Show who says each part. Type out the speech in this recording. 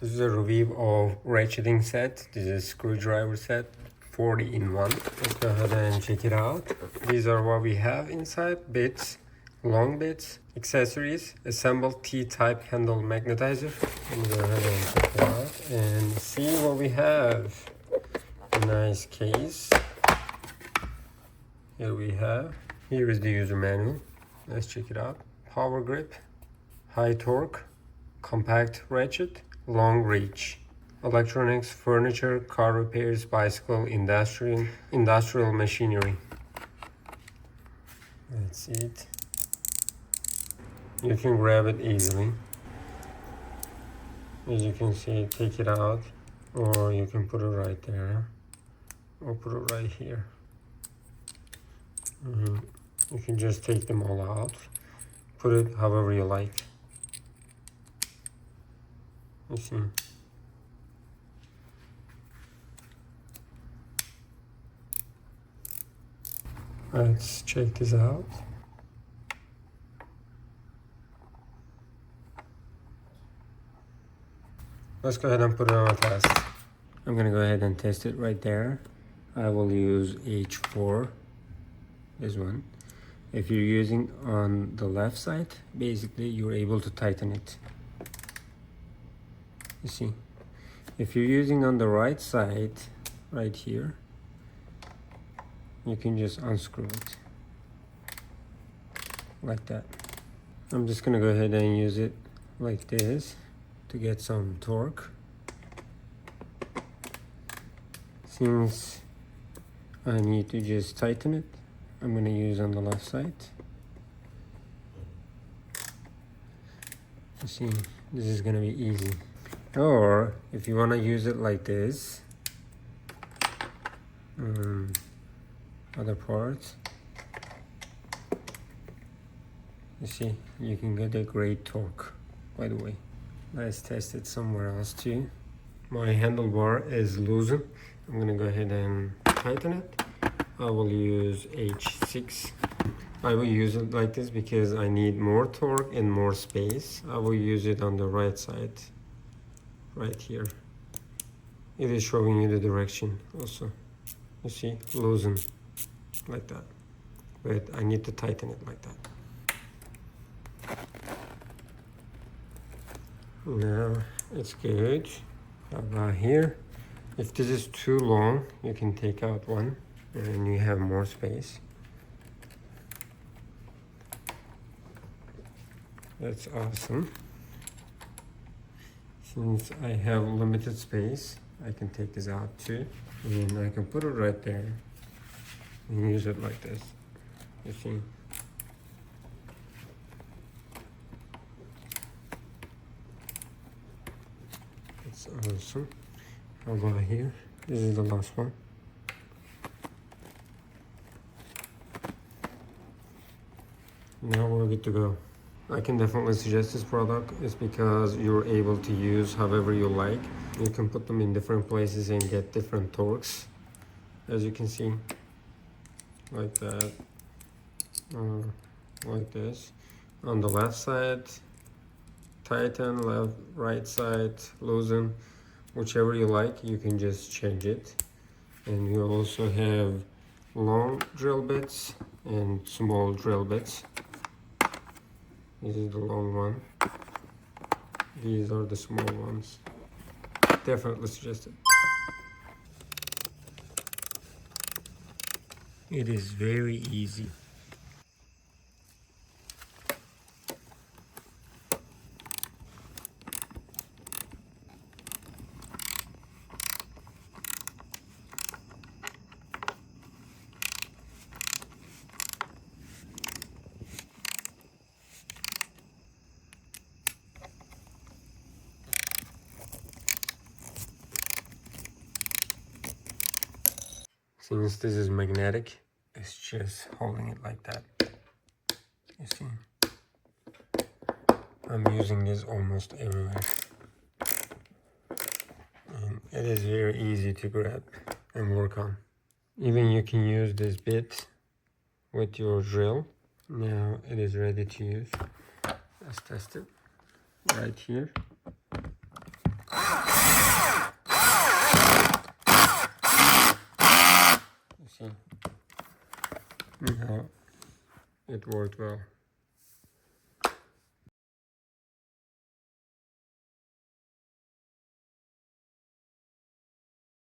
Speaker 1: This is a review of ratcheting set. This is a screwdriver set, 40 in 1. Let's go ahead and check it out. These are what we have inside: bits, long bits, accessories, assembled T-type handle magnetizer. Let me go ahead and check it out and see what we have. A nice case. Here we have. Here is the user manual. Let's check it out. Power grip, high torque, compact ratchet, long reach. Electronics, furniture, car repairs, bicycle, industrial machinery. That's it. You can grab it easily. As you can see, take it out, or you can put it right there, or put it right here. You can just take them all out, put it however you like. You see. Let's check this out. Let's go ahead and put it on a test. I'm gonna go ahead and test it right there. I will use H4, this one. If you're using on the left side, basically you're able to tighten it. You see. If you're using on the right side, right here, you can just unscrew it like that. I'm just gonna go ahead and use it like this to get some torque. Since I need to just tighten it, I'm gonna use on the left side. You see, this is gonna be easy. Or if you wanna use it like this, other parts, you see, you can get a great torque, by the way. Let's test it somewhere else too. My handlebar is loosened. I'm gonna go ahead and tighten it. I will use H6. I will use it like this because I need more torque and more space. I will use it on the right side, right here. It is showing you the direction also. You see, loosen like that. But I need to tighten it like that. Now it's good. How about here? If this is too long, you can take out one and you have more space. That's awesome. Since I have limited space, I can take this out too. And I can put it right there and use it like this. You see? That's awesome. How about here? This is the last one. Now we're good to go. I can definitely suggest this product. It's because you're able to use however you like. You can put them in different places and get different torques. As you can see, like that, like this. On the left side, tighten, left, right side, loosen. Whichever you like, you can just change it. And you also have long drill bits and small drill bits. This is the long one. These are the small ones. Definitely suggest it. It is very easy. Since this is magnetic, it's just holding it like that. You see? I'm using this almost everywhere. And it is very easy to grab and work on. Even you can use this bit with your drill. Now it is ready to use. Let's test it right here. see. Now it worked well.